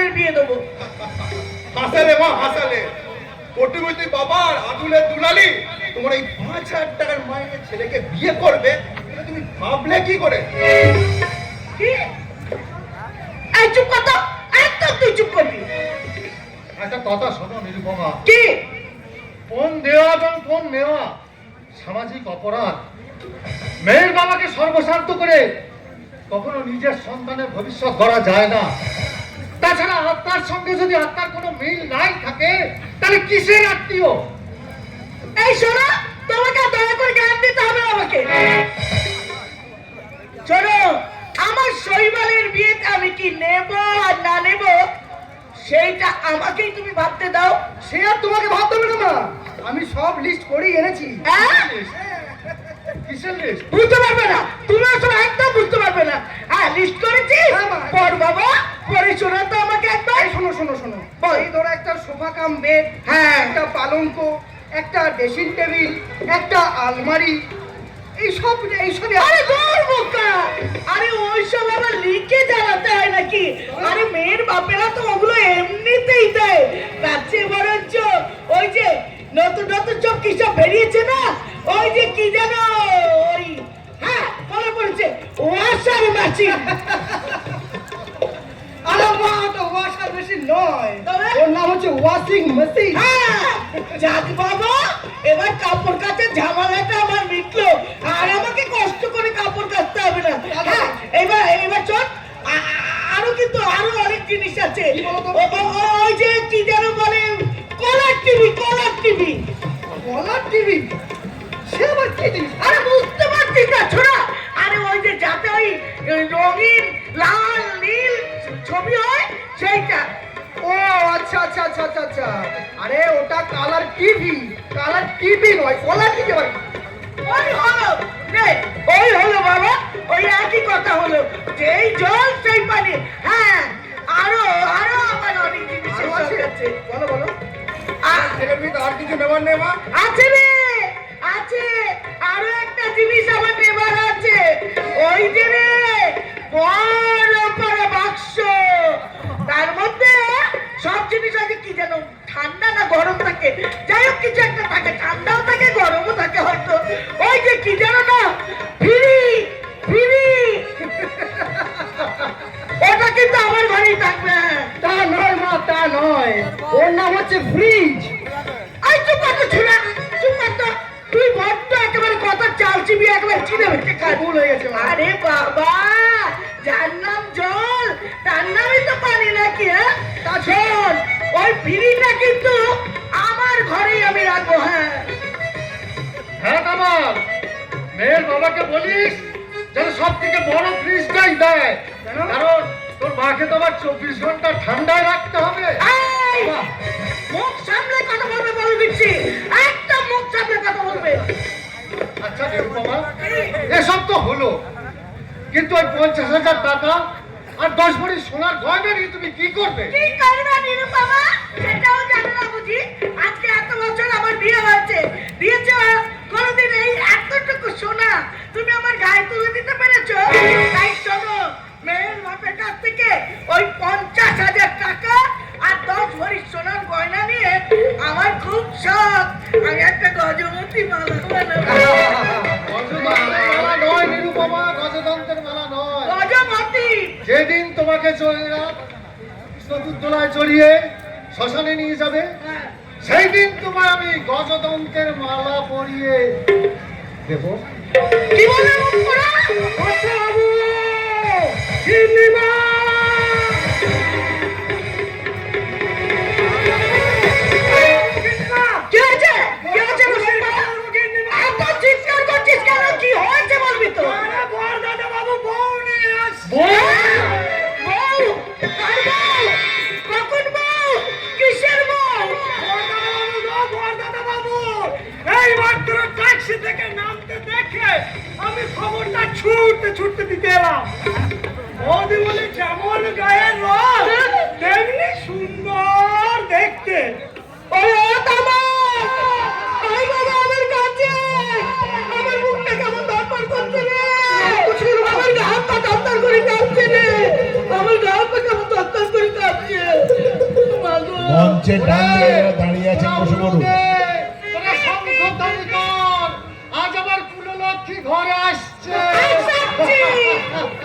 ছেলের বিয়ে দেবো। হাসালে মা হাসালে, কোটিপতি বাবার আদুলের দুলালি তোমার এই 5,000 টাকার মাইনের ছেলেকে বিয়ে করবে, এটা তুমি ভাবলে কি করে? কি? এই চুপ কর তো, একদম তুই চুপ করবি। একটা কথা শোনো নিরুপমা, কি? ফোন দেওয়া এবং ফোন নেওয়া সামাজিক অপরাধ। মেয়ের বাবাকে সর্বশান্ত করে কখনো নিজের সন্তানের ভবিষ্যৎ গড়া যায় না। তাছাড়া আত্মার সঙ্গে যদি আত্মার কোনো মিল নাই থাকে তাহলে কিসের আত্মীয়? এই শোনো, তোমাকে দয়া করে জ্ঞান দিতে হবে আমাকে। শোনো, আমার শৈবালের বিয়েতে আমি কি নেব আর না নেব সেইটা আমাকেই তুমি ভাবতে দাও। সে আর তোমাকে ভাবতে হবে না মা, আমি সব লিস্ট করেই এনেছি। কিসের লিস্ট? বুঝতে পারবে না তুমি, আসলে একদম বুঝতে পারবে না। হ্যাঁ, লিস্ট করেছি। পর বাবা পরে শোনা তো আমাকে একবার। শোনো শোনো শোনো, এই ধরো একটা সোফা কাম বেড, হ্যাঁ, একটা পালঙ্ক, একটা ড্রেসিং টেবিল, একটা আলমারি, এইসবই। আরে দূর বোকা, আরে ওইসব আবার লিখে জানাতে হয় নাকি? আরে মেয়ের বাপেরা তো ওগুলো এমনিতেই দেয়। তার চেয়ে বরঞ্চ ওই যে নতুন নতুন সব কি সব বেরিয়েছে না, ওই যে কি জানো, ওই হ্যাঁ মনে পড়েছে, ওয়াশার মেশিন। আরে মা, তো ওয়াশার মেশিন নয়, তবে? ওর নাম হচ্ছে ওয়াশিং মেশিন। হ্যাঁ, যাক বাবা, এবার কাপড় কাচের ঝামেলাটা আমার মিটলো, আর আমাকে কষ্ট করে কাপড় কাচতে হবে না। হ্যাঁ, এবার চল, আরো কিন্তু আরো অনেক জিনিস আছে। ওই যে কি যেন বলে, কলার টিভি, কলার টিভি। কলার টিভি? সে আবার কি জিনিস? আরে বুঝতে পারছিস না ছোড়া? আরে ওই যে যাতে ওই রঙিন লাল নীল ছবি হয় সেইটা। ও আচ্ছা আচ্ছা আচ্ছা আচ্ছা আচ্ছা, আরে ওটা কালার টিভি, কালার টিভি নয়, কলার টিভি। ওই হলো রে, ওই হলো বাবা, ওই একই কথা হলো, যেই জল সেই পানি। হ্যাঁ, আরো আরো আমার অনেক জিনিস আছে। বলো বলো, এর ভিতরে আর কিছু নেবার নেই মা? আছে রে, আছে, আরো একটা জিনিস আমার নেবার আছে। ওই যে রে বড় বড় বাক্স, তার মধ্যে সব জিনিস আছে। কি যেন ঠান্ডা না গরম থাকে, যাই হোক কিছু একটা থাকে, ঠান্ডাও থাকে গরমও থাকে হয়তো। ওই যে কি যেন না, ফ্রি ফ্রি, ওটা কিন্তু আমার ঘরেই থাকবে। তা নয় মা, তা নয়, ওর নাম হচ্ছে ফ্রিজ। আই চুপ কর তো ছোড়া, চুপ কর তো। তুই বড্ড একেবারে কথা চাল চিবি একবার চিনে ভেটে খায়। ভুল হয়ে গেছে মা। আরে বাবা, যার নাম জল তার নামই তো পানি নাকি? হ্যাঁ, তা শোন, ওই ফ্রিজটা কিন্তু আমার ঘরেই আমি রাখবো। হ্যাঁ হ্যাঁ কামাল, মেয়ের বাবাকে বলিস যেন সব থেকে বড় ফ্রিজটাই দেয়, কারণ তোর মাকে তো আবার 24 ঘন্টা ঠান্ডায় রাখতে হবে। এই, মুখ সামলে কথা বলবে বলে দিচ্ছি, একদম মুখ সামলে কথা বলবে। আচ্ছা নিরুপমা, এসব তো হলো, কিন্তু ওই 50,000 টাকা আর 10 ভরি সোনার গয়না নিয়ে তুমি কি করবে? কি করবে নিরুপমা সেটাও জানো না বুঝি? আজকে এত বছর আমার বিয়ে হয়েছে, দিয়েছো কোনোদিন এই এতটুকু সোনা তুমি আমার গায়ে তুলে দিতে পেরেছো? তাই শোনো, মেয়ের বাপের কাছ থেকে ওই 50,000 টাকা আর 10 ভরি সোনার গয়না নিয়ে আমার খুব শখ, আমি একটা গজমতি মালা বানাবো। গজতন্ত্রের মালা নয় নিরুপমা, গজতন্ত্রের মালা নয়। গজমতি। যেদিন তোমাকে চতুর্দোলায় চড়িয়ে শ্মশানে নিয়ে যাবে, হ্যাঁ। সেই দিন তোমার আমি গজতন্ত্রের মালা পরিয়ে দেব। কি বলে মুখ করা? বাবু, হিন্দিমা! কি হয়েছে? কি হয়েছে মুসলমান? এত চিৎকার করছিস কেন? কি হয়েছে বলবি তো? বউ? কার বউ? কখন বউ? কিসের বউ? ট্যাক্সি থেকে নামতে দেখে আমি খবরটা ছুটতে ছুটতে দিতে এলাম। বৌদি বলে যেমন গায়ের রং তেমনি সুন্দর দেখতে। ওরে ও তামাক! আয় বাবা, আমার কাছে! আমার মুখটা কেমন ধরপড় করছে রে! আমার গা হাত পা ধরপড় করে কাঁপছে রে! আমার গা হাত পা কেমন ধরপড় করে কাঁপছে! মঞ্চের ডান দিকে যারা দাঁড়িয়ে আছেন বসে পড়ুন। তোরা সংশোধনী কর। আজ আমার কুললক্ষ্মী ঘরে আসছে। আসাচ্ছি।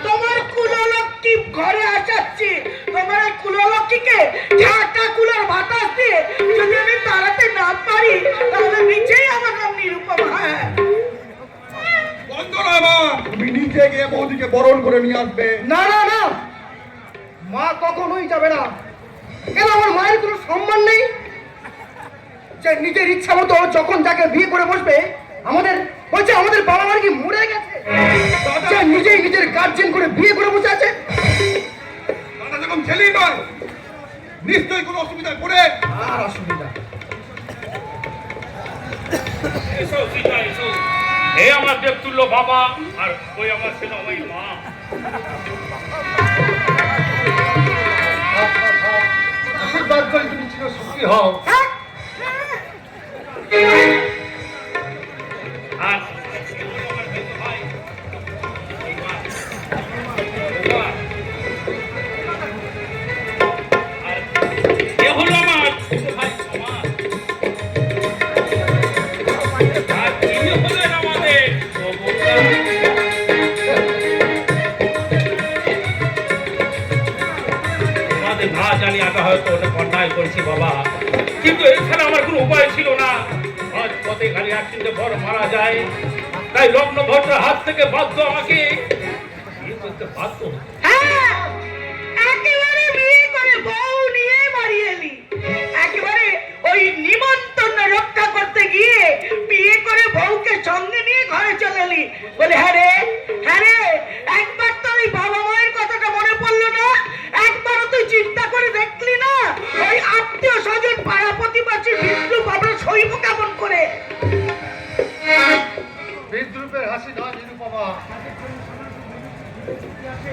তোমার কুললক্ষ্মী ঘরে আসাচ্ছি। তোমার এই কুললক্ষ্মীকে ঝাঁটা কুলার বাতাস দিয়ে যদি আমি তাড়াতে না পারি তাহলে নিচেই আমার নাম নিরুপমা। হ্যাঁ। বন্ধুরা আমার, তুমি নিচে গিয়ে বৌদিকে বরণ করে নিয়ে আসবে। না না না, মা কখনোই যাবে না। কেন আমার মায়ের কোনো সম্মান নেই যে নিজের ইচ্ছা মতো যখন যাকে বিয়ে করে বসবে? আমাদের বলছে আমাদের বাবা মার কি মরে গেছে যে নিজেই নিজের গার্জেন করে বিয়ে করে বসে আছে? দাদা যখন ছেলেই নয়, নিশ্চয়ই কোনো অসুবিধায় পড়ে। আর অসুবিধা এসো সীতা এসো। এ আমার দেবতুল্য বাবা আর ওই আমার সেনাময়ী মা। আশীর্বাদ করে তুমি চির সুখী হও। আর এ হলো আমার ছোট ভাই সমাজ। আর তিনি হলেন আমাদের দেবতা। তোমাদের না জানি আমি হয়তো অনেক অন্যায় করেছি বাবা, কিন্তু এছাড়া আমার কোনো উপায় ছিল না। আজ পথে খালি একদিনে বর মারা যায়, তাই লগ্ন ভদ্রের হাত থেকে বাধ্য আমাকে বিয়ে করতে বাধ্য হতে। হ্যাঁ, একেবারে বিয়ে করে বউ নিয়ে বাড়ি এলি। একেবারে ওই নিমন্ত্রণ রক্ষা করতে গিয়ে বিয়ে করে বউকে সঙ্গে নিয়ে ঘরে চলে এলি। বলে হ্যাঁ রে, একবার তোর ওই বাবা মায়ের কথাটা মনে পড়লো না? একবারও তুই চিন্তা করে দেখলি না ওই আত্মীয় স্বজন পাড়া প্রতিবেশী বিদ্রুপ আমরা সইব কেমন করে? বিদ্রুপের হাসি নয় নিরুপমা।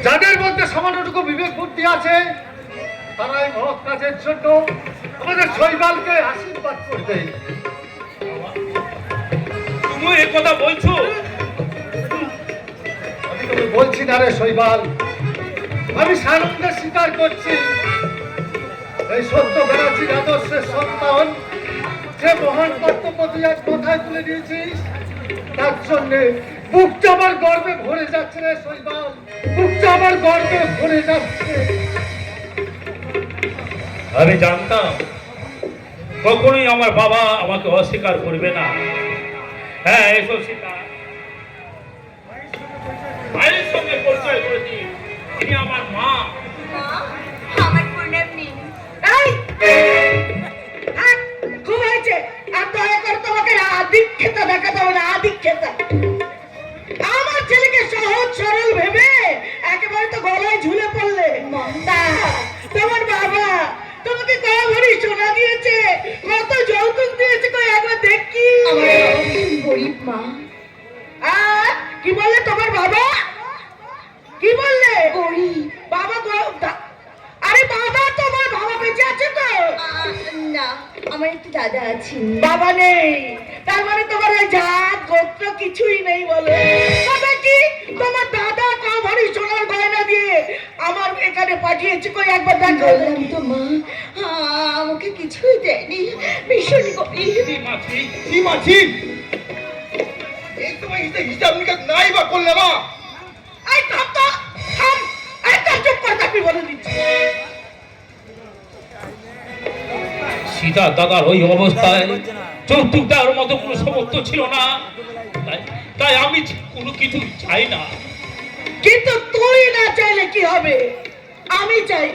যাদের মধ্যে সামান্যটুকু বিবেক বুদ্ধি আছে তারাই মহৎ কাজের জন্য আমাদের শৈবালকে আশীর্বাদ করবে। তুমি এ কথা বলছো? আমি তোকে বলছি না রে শৈবাল, আমি সানন্দে স্বীকার করছি এই সত্য ব্যানার্জির আদর্শের সন্তান যে মহান কর্তব্য তুই আজ মাথায় তুলে দিয়েছিস, তার জন্যে বুকটা আমার গর্বে ভরে যাচ্ছে রে শৈবাল, বুকটা আমার গর্বে ভরে যাচ্ছে। আমি জানতাম কখনোই আমার বাবা আমাকে অস্বীকার করবে না। হ্যাঁ এসো সীতা, মায়ের সঙ্গে পরিচয় করেছি, তিনি আমার মা। আমার প্রণাম নিন। এই, থাক, খুব হয়েছে। আর দয়া করে তোমাকে আধিক্যতা দেখাতে হবে না, আধিক্যতা। আমার ছেলেকে সহজ সরল ভেবে একেবারে তো গলায় ঝুলে পড়লে। তা, তোমার বাবা তোমাকে কয় ভরি সোনা দিয়েছে, কত যৌতুক দিয়েছে, কই একবার দেখি। আমার বাবা ভীষণ গরিব মা। আর কি বললে তোমার বাবা? কি বললে? গরিব। বাবা আরে বাবা, তোমার বাবা বেঁচে আছে তো? না, আমার একটি দাদা আছেন। বাবা নেই, তার মানে তোমার ওই জাত গোত্র কিছুই নেই বলে। তবে কি তোমার দাদা ক ভরি সোনার গয়না দিয়ে আমার এখানে পাঠিয়েছে, কই একবার দেখো। বললাম তো মা, আমাকে কিছুই দেয়নি, ভীষণ গরিব। সীমাছি, এই তোমার হিসাব নিকাশ নাই বা করলে মা? এই থাম তো, থাম, একদম চুপ করে থাকবি বলে দিচ্ছি। সীতা দাদার ওই অবস্থায় যৌতুক দেওয়ার মতো কোনো সামর্থ্য ছিল না, তাই আমি কোনো কিছু চাই না। কিন্তু তুই না চাইলে কি হবে? আমি চাই।